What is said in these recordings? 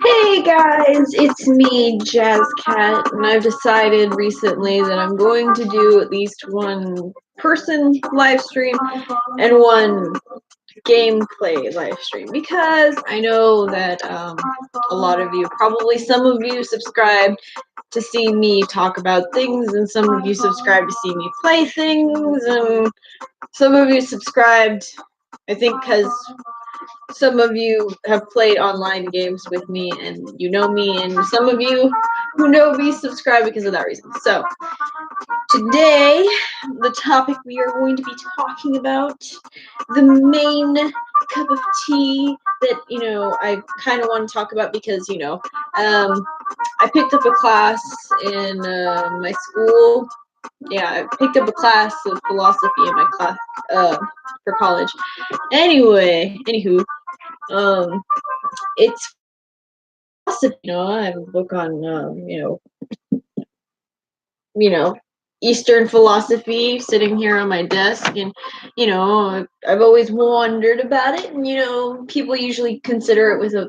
Hey guys, it's me, Jazz Cat, and I've decided recently that I'm going to do at least one person live stream and one gameplay live stream because I know that a lot of you, probably some of you, subscribed to see me talk about things, and some of you subscribed to see me play things, and some of you subscribed, I think, because some of you have played online games with me and you know me, and some of you who know me subscribe because of that reason. So today, the topic we are going to be talking about, the main cup of tea that, I kind of want to talk about because, I picked up a class in my school. Yeah, I picked up a class of philosophy in my class for college. Anywho, it's philosophy. I have a book on, you know, Eastern philosophy sitting here on my desk, and I've always wondered about it. And people usually consider it with a,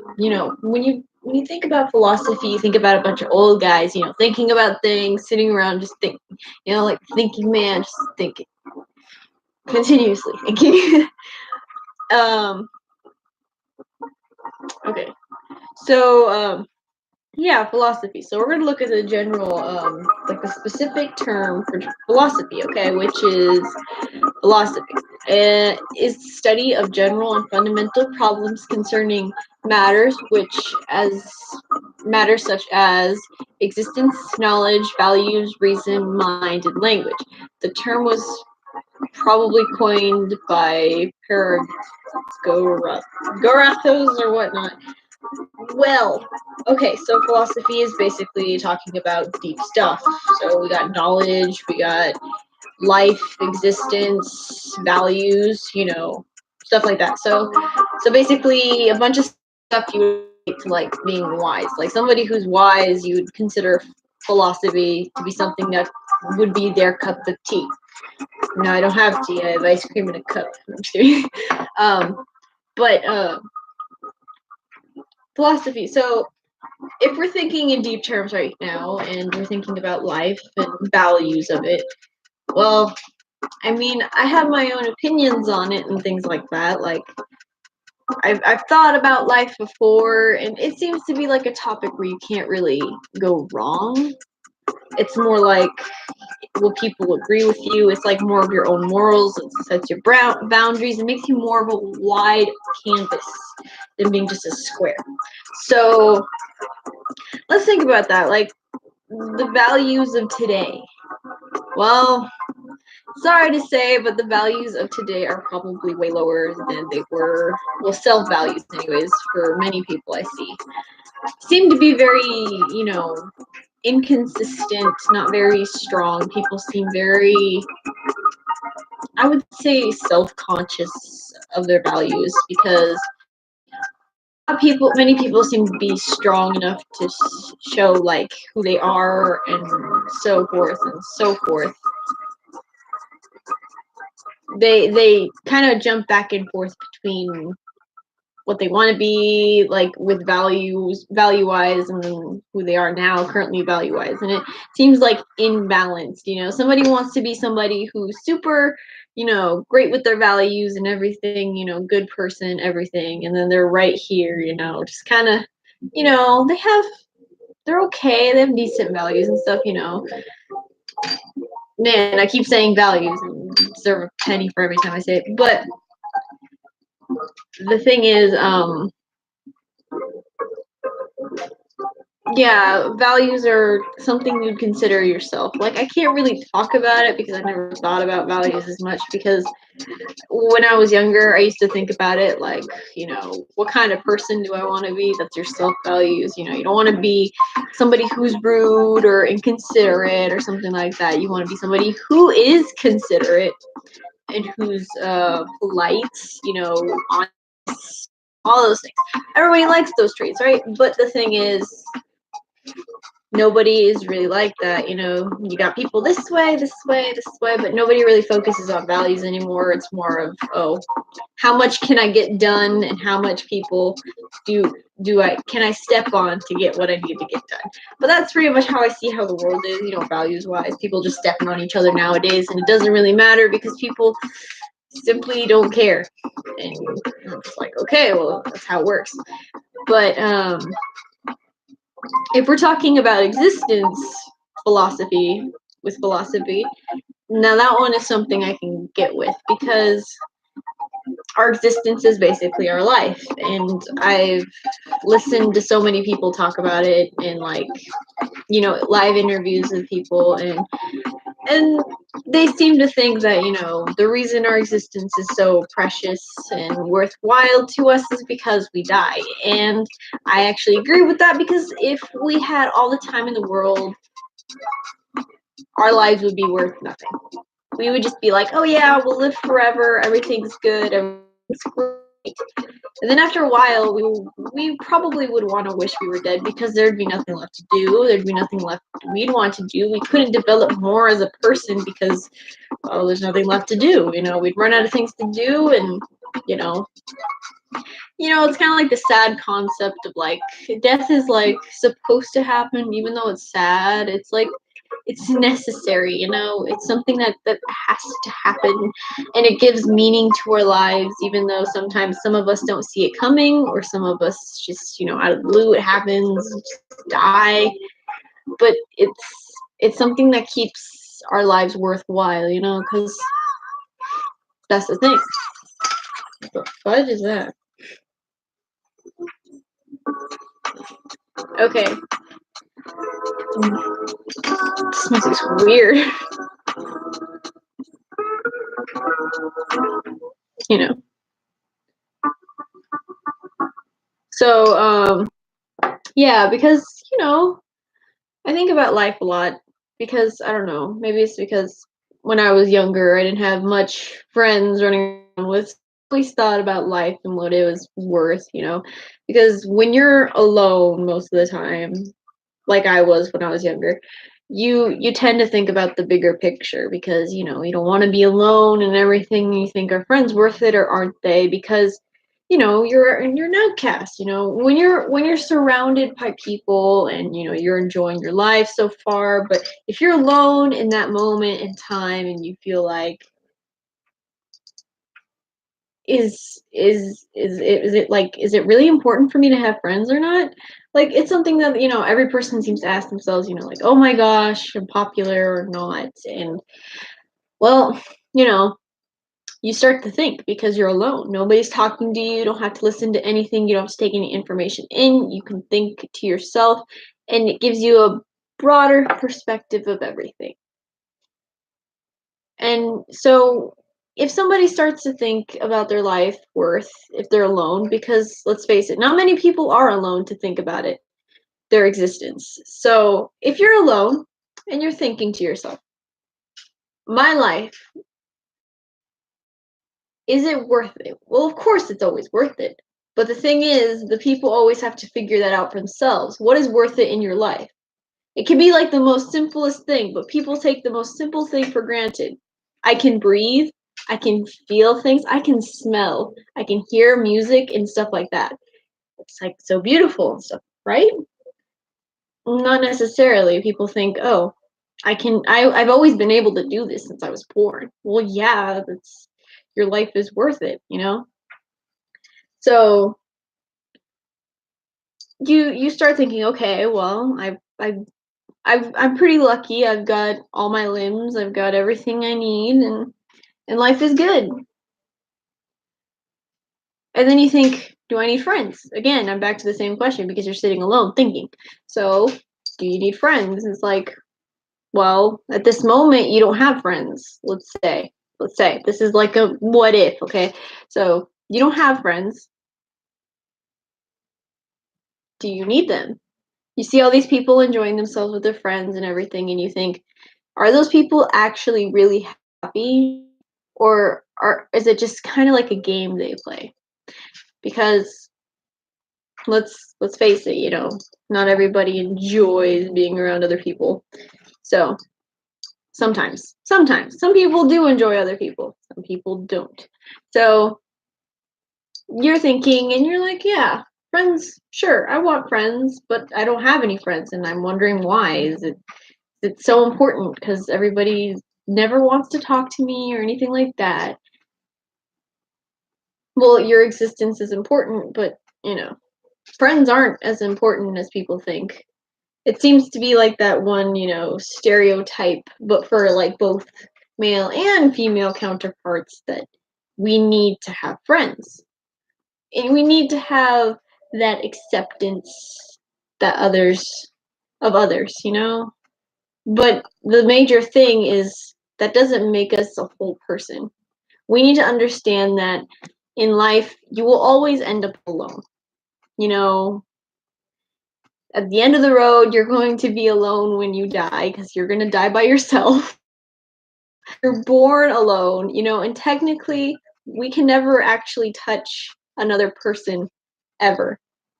when you think about philosophy, you think about a bunch of old guys, thinking about things, sitting around just thinking, like thinking man, just thinking, continuously thinking. Okay, so yeah, philosophy. So we're going to look at the general, like the specific term for philosophy, okay, which is philosophy. Is study of general and fundamental problems concerning matters matters such as existence, knowledge, values, reason, mind, and language. The term was probably coined by Gorathos or whatnot. Well, okay, so philosophy is basically talking about deep stuff. So we got knowledge, we got life, existence, values, stuff like that. So basically a bunch of stuff you would relate to, like being wise. Like somebody who's wise, you would consider philosophy to be something that would be their cup of tea. No, I don't have tea. I have ice cream in a cup. I'm just kidding. But philosophy. So if we're thinking in deep terms right now and we're thinking about life and values of it, well, I mean, I have my own opinions on it and things like that. Like, I've thought about life before, and it seems to be like a topic where you can't really go wrong. It's more like, will people agree with you? It's like more of your own morals. It sets your boundaries. It makes you more of a wide canvas than being just a square. So let's think about that. Like, the values of today. Well, sorry to say, but the values of today are probably way lower than they were. Well, self values, anyways, for many people I see. Seem to be very, inconsistent, not very strong. People seem very, I would say, self conscious of their values because many people seem to be strong enough to show like who they are and so forth and so forth. They kind of jump back and forth between what they want to be like with value wise and who they are now currently value wise, and it seems like imbalanced. Somebody wants to be somebody who's super great with their values and everything, good person, everything, and then they're right here, just kind of, they're okay, they have decent values and stuff. Man, I keep saying values and deserve a penny for every time I say it. But the thing is, yeah, values are something you'd consider yourself. Like, I can't really talk about it because I never thought about values as much, because when I was younger, I used to think about it like, what kind of person do I want to be? That's your self values. You don't want to be somebody who's rude or inconsiderate or something like that. You want to be somebody who is considerate and who's polite, honest, all those things. Everybody likes those traits, right? But the thing is, nobody is really like that. You got people this way, this way, this way, but nobody really focuses on values anymore. It's more of, oh, how much can I get done, and how much people do I can I step on to get what I need to get done. But that's pretty much how I see how the world is, values wise. People just stepping on each other nowadays, and it doesn't really matter because people simply don't care. And it's like, okay, well, that's how it works. But if we're talking about existence philosophy, now that one is something I can get with, because our existence is basically our life, and I've listened to so many people talk about it in, like, live interviews with people, and they seem to think that the reason our existence is so precious and worthwhile to us is because we die. And I actually agree with that, because if we had all the time in the world, our lives would be worth nothing. We would just be like, oh yeah, we'll live forever, everything's good, everything's great. And then after a while, we probably would want to wish we were dead, because there'd be nothing left to do. There'd be nothing left we'd want to do. We couldn't develop more as a person because, well, there's nothing left to do. We'd run out of things to do, and it's kind of like the sad concept of, like, death is, like, supposed to happen, even though it's sad. It's like, it's necessary. It's something that has to happen, and it gives meaning to our lives, even though sometimes some of us don't see it coming, or some of us just, out of the blue it happens, just die. But it's something that keeps our lives worthwhile, because that's the thing. What the fudge is that? Okay. This music's weird. So, yeah, because, I think about life a lot, because, I don't know, maybe it's because when I was younger, I didn't have much friends running around with. Always thought about life and what it was worth, because when you're alone most of the time, like I was when I was younger, you tend to think about the bigger picture, because you don't want to be alone and everything. You think, are friends worth it or aren't they? Because you're an outcast. When you're surrounded by people, and you're enjoying your life so far, but if you're alone in that moment in time and you feel like, is it really important for me to have friends or not? Like, it's something that every person seems to ask themselves, like, oh my gosh, I'm popular or not. And, well, you start to think, because you're alone, nobody's talking to you, you don't have to listen to anything, you don't have to take any information in, you can think to yourself, and it gives you a broader perspective of everything. And so, if somebody starts to think about their life worth if they're alone, because let's face it, not many people are alone to think about it, their existence. So, if you're alone and you're thinking to yourself, my life, is it worth it? Well, of course it's always worth it. But the thing is, the people always have to figure that out for themselves. What is worth it in your life? It can be like the most simplest thing, but people take the most simple thing for granted. I can breathe, I can feel things, I can smell, I can hear music and stuff like that. It's like so beautiful and stuff, right? Not necessarily. People think, oh, I've always been able to do this since I was born. Well, yeah, that's your life is worth it. So you start thinking, okay, well, I'm pretty lucky. I've got all my limbs. I've got everything I need, and life is good. And then you think, do I need friends? Again, I'm back to the same question, because you're sitting alone thinking. So, do you need friends? It's like, well, at this moment, you don't have friends. Let's say this is like a what if, okay? So you don't have friends. Do you need them? You see all these people enjoying themselves with their friends and everything, and you think, are those people actually really happy, or is it just kind of like a game they play? Because let's face it, not everybody enjoys being around other people. So sometimes some people do enjoy other people, some people don't. So you're thinking and you're like, yeah, friends, sure, I want friends, but I don't have any friends, and I'm wondering why. It's so important because everybody never wants to talk to me or anything like that. Well, your existence is important, but friends aren't as important as people think. It seems to be like that one, stereotype, but for like both male and female counterparts, that we need to have friends. And we need to have that acceptance that others. But the major thing is that doesn't make us a whole person. We need to understand that in life, you will always end up alone. You know, at the end of the road, you're going to be alone when you die because you're going to die by yourself. You're born alone, and technically, we can never actually touch another person ever.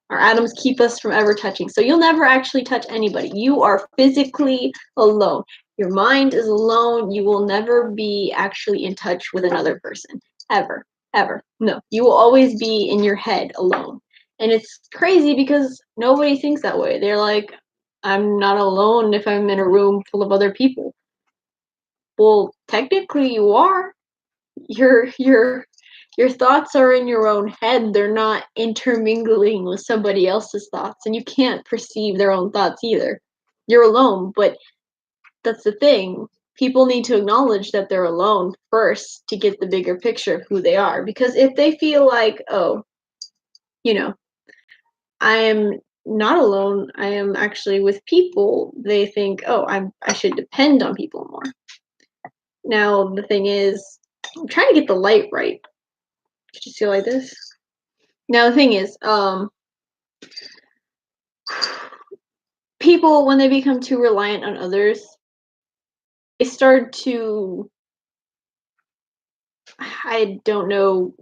Our atoms keep us from ever touching. So you'll never actually touch anybody. You are physically alone. Your mind is alone. You will never be actually in touch with another person. Ever. Ever. No. You will always be in your head alone. And it's crazy because nobody thinks that way. They're like, I'm not alone if I'm in a room full of other people. Well, technically you are. Your thoughts are in your own head. They're not intermingling with somebody else's thoughts, and you can't perceive their own thoughts either. You're alone, but that's the thing. People need to acknowledge that they're alone first to get the bigger picture of who they are. Because if they feel like, oh, you know, I am not alone, I am actually with people, they think, oh, I should depend on people more. Now the thing is, I'm trying to get the light right. Did you see like this? Now the thing is, people, when they become too reliant on others, they start to, I don't know,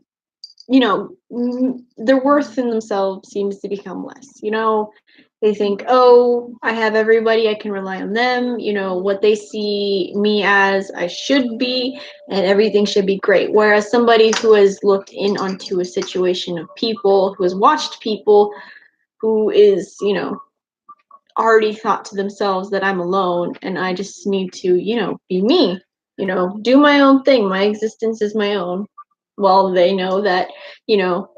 their worth in themselves seems to become less. They think, oh, I have everybody, I can rely on them, what they see me as, I should be, and everything should be great. Whereas somebody who has looked in onto a situation of people, who has watched people, who is, already thought to themselves that I'm alone and I just need to, be me, do my own thing. My existence is my own. Well, they know that, you know,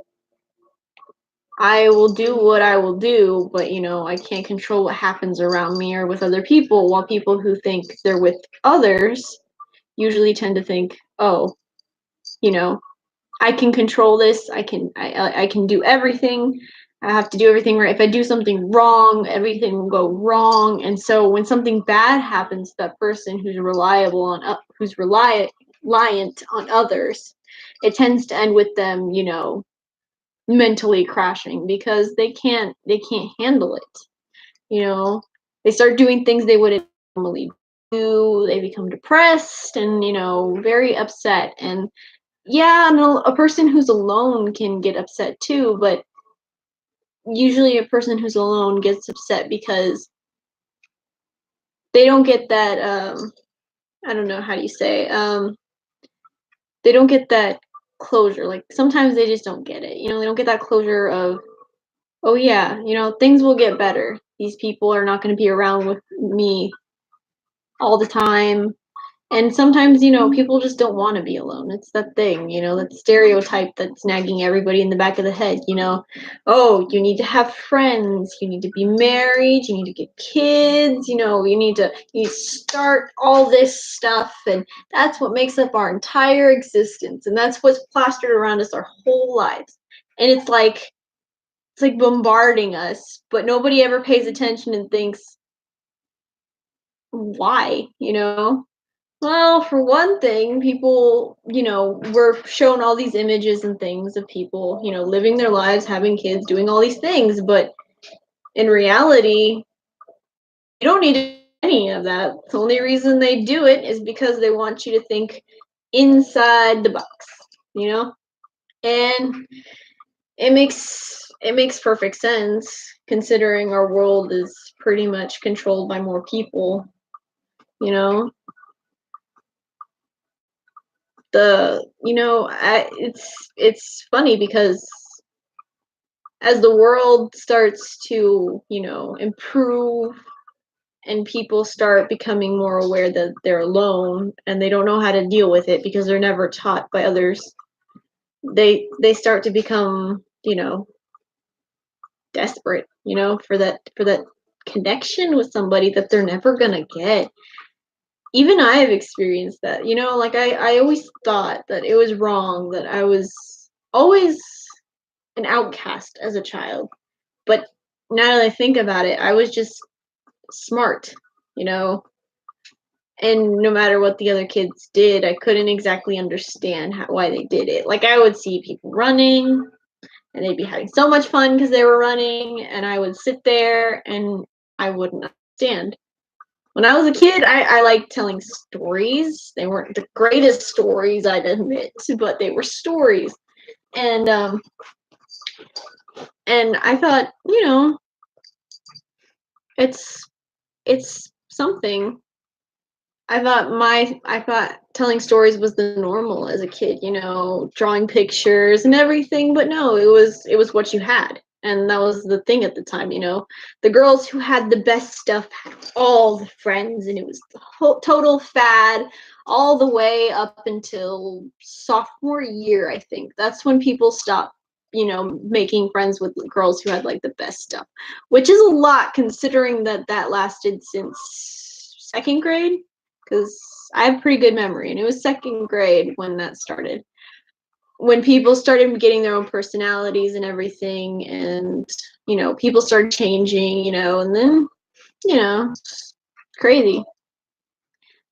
I will do what I will do, but, I can't control what happens around me or with other people, while people who think they're with others usually tend to think, oh, you know, I can control this. I can do everything. I have to do everything right. If I do something wrong, everything will go wrong. And so when something bad happens to that person who's reliant on others, it tends to end with them, mentally crashing because they can't handle it. They start doing things they wouldn't normally do. They become depressed and, very upset. And yeah, no, a person who's alone can get upset too, but usually a person who's alone gets upset because they don't get that I don't know, how do you say, they don't get that closure. Like sometimes they just don't get it. They don't get that closure of, oh yeah, things will get better. These people are not going to be around with me all the time. And sometimes, people just don't want to be alone. It's that thing, that stereotype that's nagging everybody in the back of the head. Oh, you need to have friends, you need to be married, you need to get kids, you need to start all this stuff. And that's what makes up our entire existence. And that's what's plastered around us our whole lives. And it's like bombarding us, but nobody ever pays attention and thinks, why? Well, for one thing, people, were shown all these images and things of people, living their lives, having kids, doing all these things. But in reality, you don't need to do any of that. The only reason they do it is because they want you to think inside the box, you know? And it makes it makes perfect sense considering our world is pretty much controlled by more people, you know? It's funny because as the world starts to, improve and people start becoming more aware that they're alone and they don't know how to deal with it because they're never taught by others, they start to become, desperate, for that connection with somebody that they're never gonna get. Even I have experienced that, like I always thought that it was wrong that I was always an outcast as a child. But now that I think about it, I was just smart, you know, and no matter what the other kids did, I couldn't exactly understand why they did it. Like I would see people running and they'd be having so much fun because they were running, and I would sit there and I wouldn't understand. When I was a kid, I liked telling stories. They weren't the greatest stories, I'd admit, but they were stories. And and I thought, it's something. I thought telling stories was the normal as a kid, drawing pictures and everything, but no, it was what you had. And that was the thing at the time. The girls who had the best stuff had all the friends, and it was the total fad all the way up until sophomore year, I think. That's when people stopped, making friends with girls who had like the best stuff, which is a lot considering that lasted since second grade, because I have pretty good memory, and it was second grade when that started. When people started getting their own personalities and everything, and people started changing, and then crazy.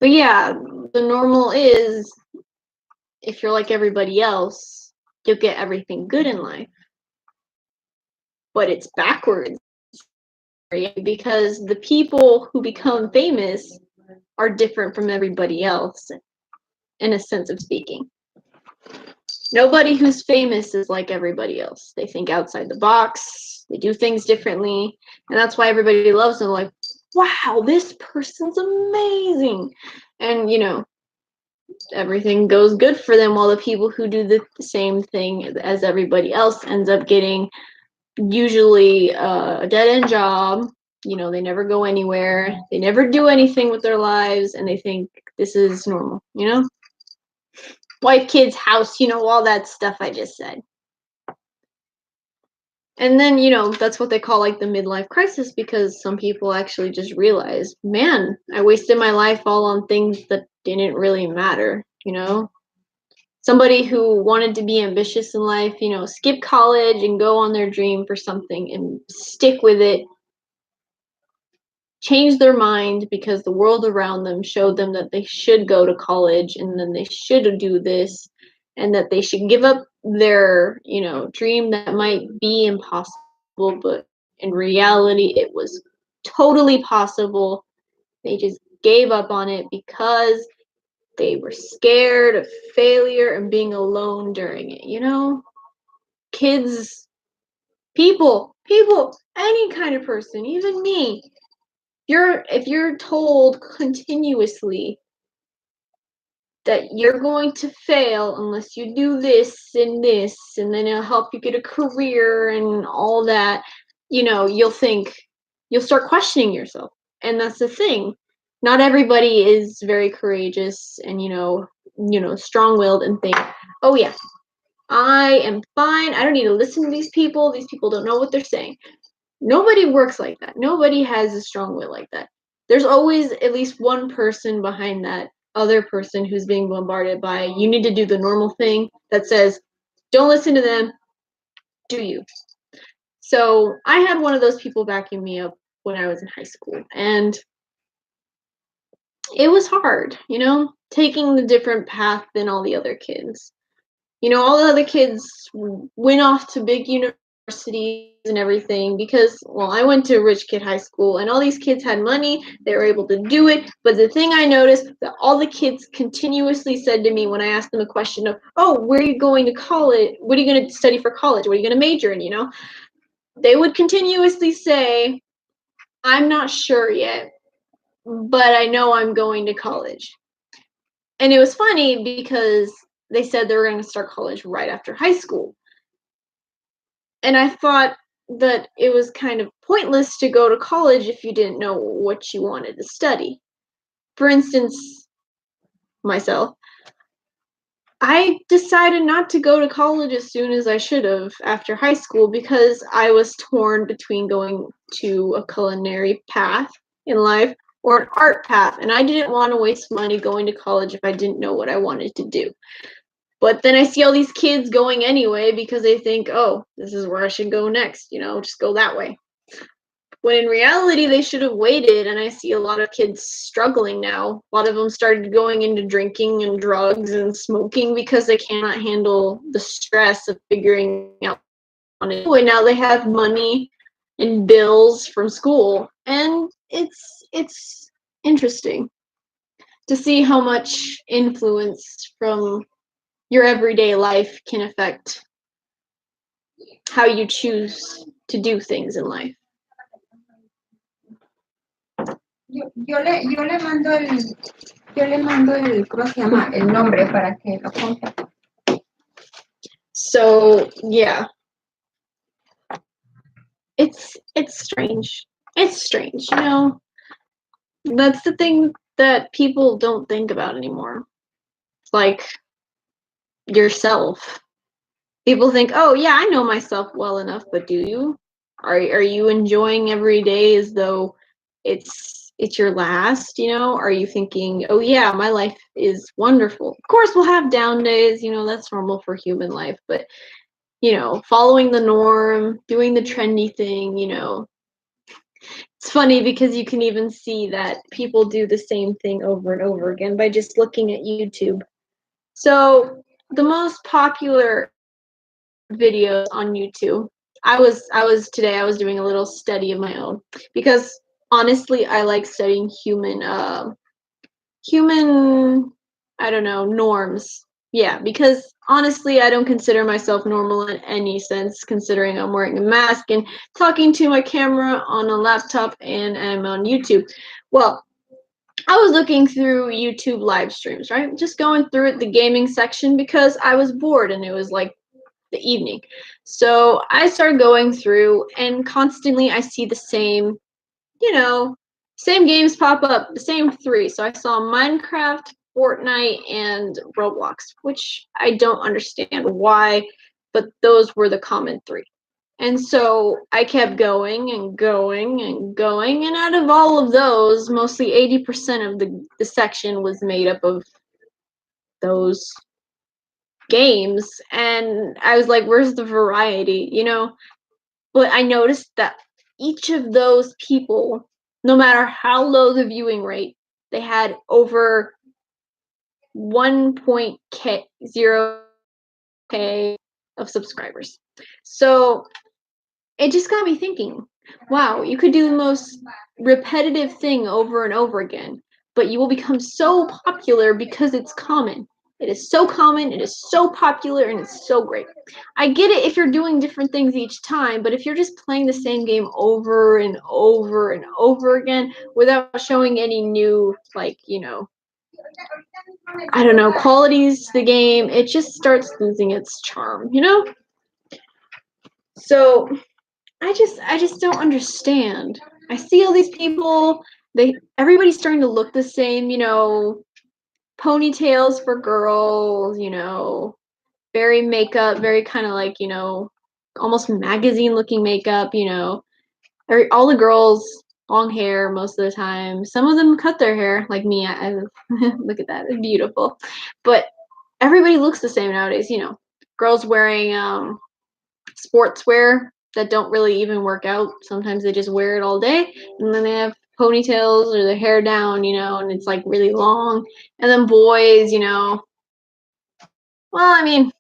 But yeah, the normal is if you're like everybody else, you'll get everything good in life. But it's backwards, right? Because the people who become famous are different from everybody else in a sense of speaking. Nobody who's famous is like everybody else. They think outside the box, they do things differently, and that's why everybody loves them. Like, wow, this person's amazing. And everything goes good for them, while the people who do the same thing as everybody else ends up getting usually a dead-end job. They never go anywhere, they never do anything with their lives, and they think this is normal. Wife, kids, house, all that stuff I just said. And then, that's what they call like the midlife crisis, because some people actually just realize, man, I wasted my life all on things that didn't really matter. Somebody who wanted to be ambitious in life, skip college and go on their dream for something and stick with it, change their mind because the world around them showed them that they should go to college and then they should do this, and that they should give up their, dream that might be impossible, but in reality it was totally possible. They just gave up on it because they were scared of failure and being alone during it. Kids, people, any kind of person, even me, if you're told continuously that you're going to fail unless you do this, and then it'll help you get a career and all that, you'll start questioning yourself. And that's the thing. Not everybody is very courageous and, strong-willed and think, oh yeah, I am fine. I don't need to listen to these people. These people don't know what they're saying. Nobody works like that. Nobody has a strong will like that. There's always at least one person behind that other person who's being bombarded by, you need to do the normal thing, that says, don't listen to them, do you. So I had one of those people backing me up when I was in high school, and it was hard, taking the different path than all the other kids. All the other kids went off to big universities and everything because, well, I went to a rich kid high school, and all these kids had money. They were able to do it. But the thing I noticed that all the kids continuously said to me when I asked them a question of, oh, where are you going to college? What are you going to study for college? What are you going to major in? they would continuously say, I'm not sure yet, but I know I'm going to college. And it was funny because they said they were going to start college right after high school. And I thought that it was kind of pointless to go to college if you didn't know what you wanted to study. For instance, myself, I decided not to go to college as soon as I should have after high school because I was torn between going to a culinary path in life or an art path, and I didn't want to waste money going to college if I didn't know what I wanted to do. But then I see all these kids going anyway because they think, oh, this is where I should go next, just go that way. When in reality, they should have waited, and I see a lot of kids struggling now. A lot of them started going into drinking and drugs and smoking because they cannot handle the stress of figuring out on it. And now they have money and bills from school, and it's interesting to see how much influence from your everyday life can affect how you choose to do things in life. Yo le mando el, ¿cómo se llama? El nombre para que lo compre. So yeah, it's strange. It's strange, That's the thing that people don't think about anymore. Like yourself. People think, "Oh yeah, I know myself well enough," but do you? Are you enjoying every day as though it's your last, Are you thinking, "Oh yeah, my life is wonderful." Of course, we'll have down days, that's normal for human life, but following the norm, doing the trendy thing, It's funny because you can even see that people do the same thing over and over again by just looking at YouTube. So, the most popular videos on YouTube. I was doing a little study of my own because honestly, I like studying human I don't know, norms. Yeah, because honestly, I don't consider myself normal in any sense, considering I'm wearing a mask and talking to my camera on a laptop and I'm on YouTube. Well, I was looking through YouTube live streams, right? Just going through it, the gaming section, because I was bored and it was like the evening. So I started going through, and constantly I see the same, you know, same games pop up, the same three. So I saw Minecraft, Fortnite, and Roblox, which I don't understand why, but those were the common three. And so I kept going and going and going, and out of all of those, mostly 80% of the section was made up of those games. And I was like, where's the variety, But I noticed that each of those people, no matter how low the viewing rate, they had over 1.0K of subscribers. So it just got me thinking, wow, you could do the most repetitive thing over and over again, but you will become so popular because it's common. It is so common, it is so popular, and it's so great. I get it if you're doing different things each time, but if you're just playing the same game over and over and over again without showing any new, I don't know, qualities to the game, it just starts losing its charm. So I just don't understand. I see all these people, everybody's starting to look the same, ponytails for girls, very makeup, very kind of like, almost magazine looking makeup, all the girls long hair most of the time. Some of them cut their hair like me. I look at that. It's beautiful. But everybody looks the same nowadays, Girls wearing sportswear that don't really even work out. Sometimes they just wear it all day, and then they have ponytails or their hair down, and it's like really long. And then boys, well, I mean,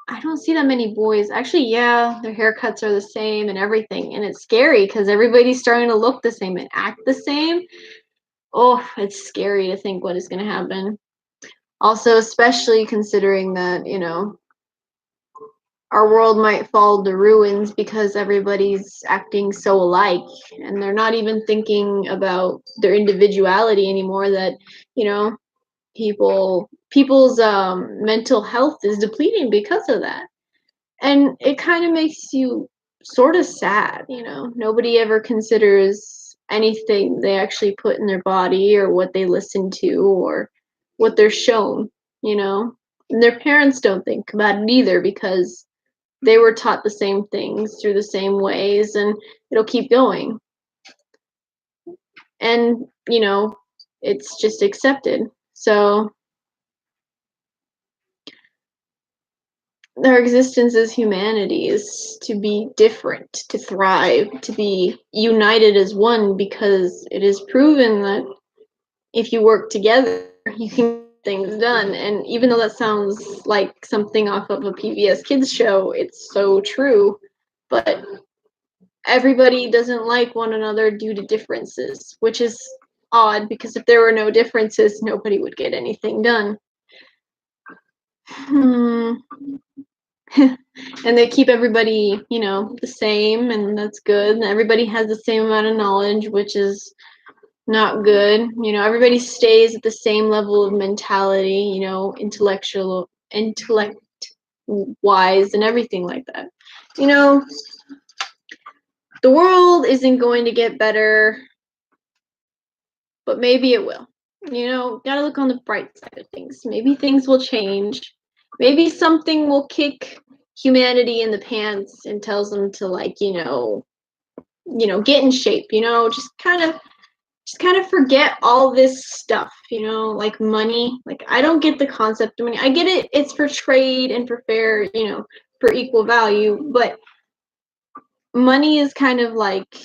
I don't see that many boys. Actually, yeah, their haircuts are the same and everything, and it's scary because everybody's starting to look the same and act the same. Oh, it's scary to think what is going to happen. Also, especially considering that, our world might fall to ruins because everybody's acting so alike and they're not even thinking about their individuality anymore, that people's mental health is depleting because of that. And it kind of makes you sort of sad. Nobody ever considers anything they actually put in their body or what they listen to or what they're shown. And their parents don't think about it either because they were taught the same things through the same ways, and it'll keep going. And it's just accepted. So their existence as humanity is to be different, to thrive, to be united as one, because it is proven that if you work together, you can get things done. And even though that sounds like something off of a PBS Kids show, it's so true. But everybody doesn't like one another due to differences, which is odd because if there were no differences, nobody would get anything done. And they keep everybody, the same, and that's good. And everybody has the same amount of knowledge, which is not good. Everybody stays at the same level of mentality, intellect wise and everything like that. The world isn't going to get better, but maybe it will. Gotta look on the bright side of things. Maybe things will change. Maybe something will kick humanity in the pants and tells them to get in shape, just kind of forget all this stuff, like money. Like, I don't get the concept of money. I get it, it's for trade and for fair, for equal value, but money is kind of like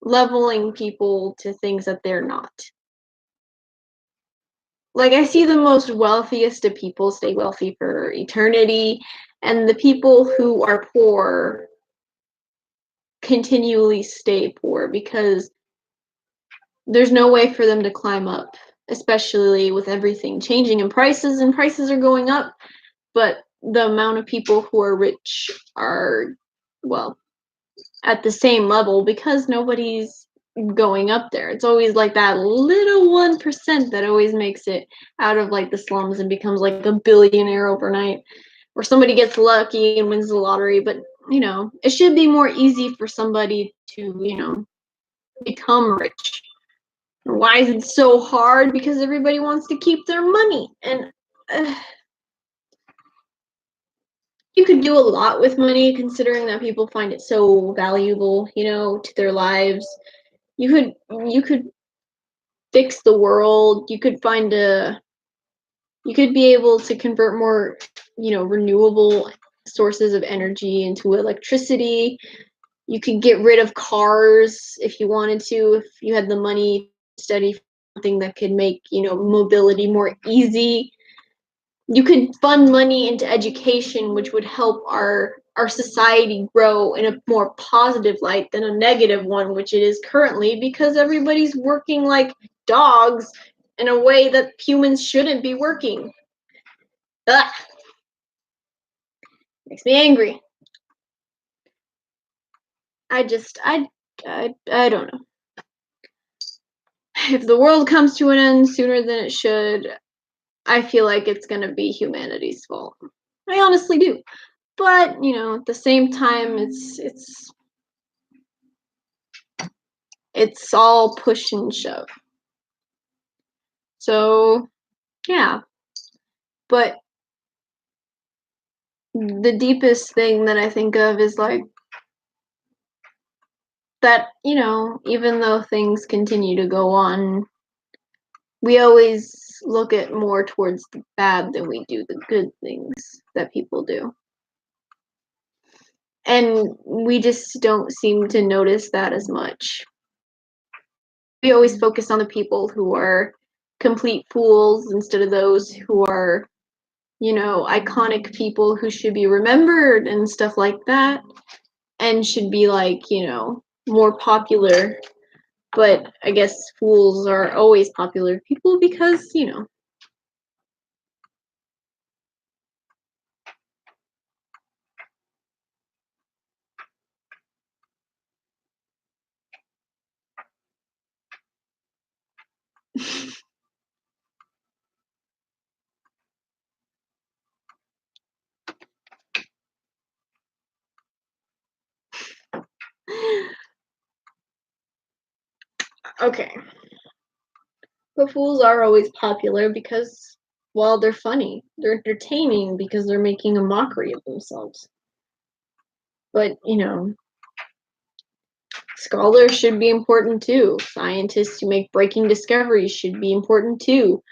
leveling people to things that they're not. Like, I see the most wealthiest of people stay wealthy for eternity, and the people who are poor continually stay poor because there's no way for them to climb up, especially with everything changing in prices, and prices are going up, but the amount of people who are rich are, well, at the same level because nobody's going up there. It's always like that little 1% that always makes it out of like the slums and becomes like a billionaire overnight, or somebody gets lucky and wins the lottery. But it should be more easy for somebody to become rich. Why is it so hard? Because everybody wants to keep their money, and you could do a lot with money considering that people find it so valuable, to their lives. You could fix the world. You could be able to convert more, renewable sources of energy into electricity. You could get rid of cars if you wanted to, if you had the money to study something that could make, mobility more easy. You could fund money into education, which would help our society grow in a more positive light than a negative one, which it is currently, because everybody's working like dogs in a way that humans shouldn't be working. Ugh. Makes me angry. I don't know. If the world comes to an end sooner than it should, I feel like it's gonna be humanity's fault. I honestly do. But, at the same time, it's all push and shove. So, yeah. But the deepest thing that I think of is like that, even though things continue to go on, we always look at more towards the bad than we do the good things that people do. And we just don't seem to notice that as much. We always focus on the people who are complete fools instead of those who are, iconic people who should be remembered and stuff like that, and should be like, more popular. But I guess fools are always popular people because, Okay. But fools are always popular because, well, they're funny. They're entertaining because they're making a mockery of themselves. But, scholars should be important too. Scientists who make breaking discoveries should be important too.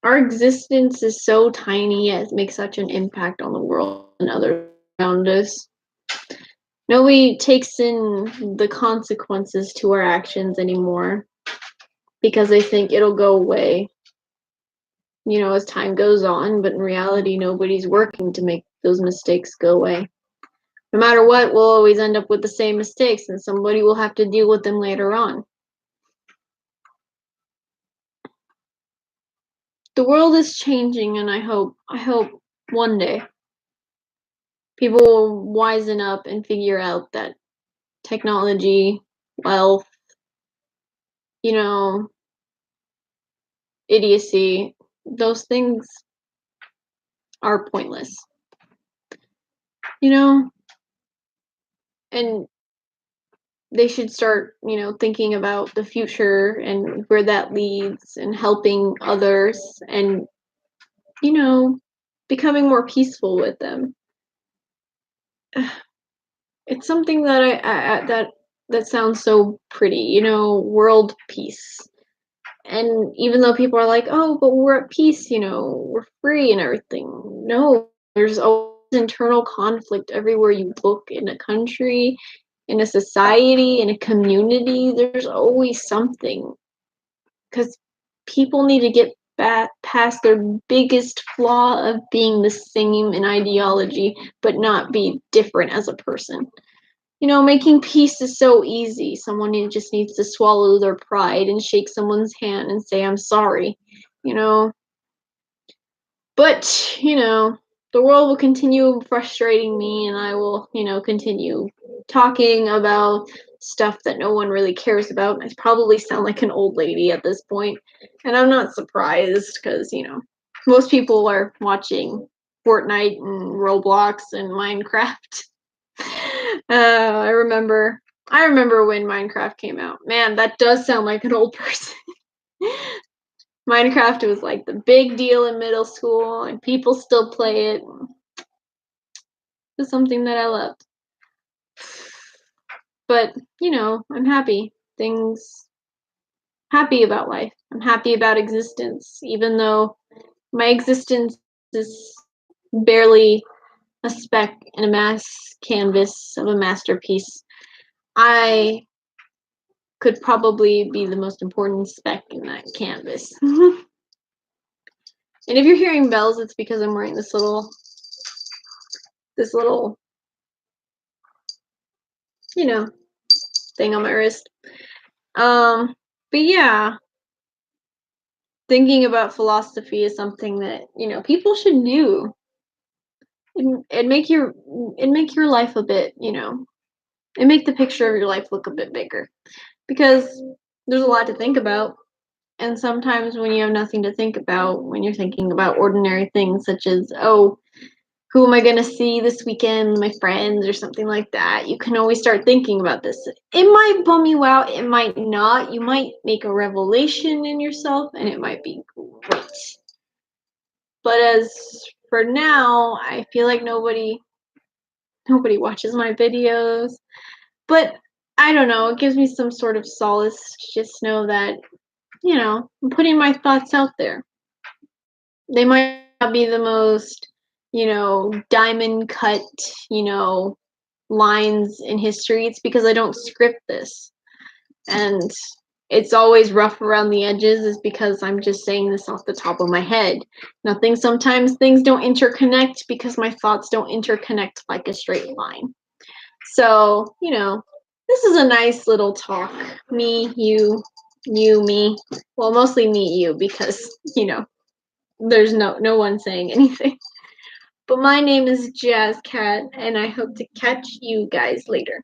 Our existence is so tiny yet makes such an impact on the world and others around us. Nobody takes in the consequences to our actions anymore because they think it'll go away, as time goes on, but in reality, nobody's working to make those mistakes go away. No matter what, we'll always end up with the same mistakes, and somebody will have to deal with them later on. The world is changing, and I hope one day people will wisen up and figure out that technology, wealth, idiocy, those things are pointless. And they should start, thinking about the future and where that leads and helping others and, becoming more peaceful with them. It's something that that sounds so pretty, world peace. And even though people are like, oh, but we're at peace, we're free and everything. No, there's always internal conflict everywhere you look in a country, in a society, in a community. There's always something. Because people need to get past their biggest flaw of being the same in ideology, but not be different as a person. Making peace is so easy. Someone just needs to swallow their pride and shake someone's hand and say, I'm sorry, But, the world will continue frustrating me and I will, continue talking about stuff that no one really cares about. I probably sound like an old lady at this point, and I'm not surprised because, most people are watching Fortnite and Roblox and Minecraft. I remember when Minecraft came out. Man, that does sound like an old person. Minecraft was like the big deal in middle school, and people still play it. It's something that I loved. But, I'm happy. Happy about life. I'm happy about existence, even though my existence is barely a speck in a mass canvas of a masterpiece. I could probably be the most important speck in that canvas. And if you're hearing bells, it's because I'm wearing this little, thing on my wrist. But yeah, thinking about philosophy is something that, people should do. And make your life a bit, and make the picture of your life look a bit bigger. Because there's a lot to think about. And sometimes when you have nothing to think about, when you're thinking about ordinary things such as, oh, who am I going to see this weekend, my friends or something like that, you can always start thinking about this. It might bum you out, it might not. You might make a revelation in yourself and it might be great. But as for now, I feel like nobody watches my videos. But I don't know, it gives me some sort of solace to just know that, I'm putting my thoughts out there. They might not be the most, diamond cut, lines in history. It's because I don't script this. And it's always rough around the edges is because I'm just saying this off the top of my head. Sometimes things don't interconnect because my thoughts don't interconnect like a straight line. So, this is a nice little talk. Me, you, me. Well, mostly me, you, because, there's no one saying anything. But my name is Jazz Cat, and I hope to catch you guys later.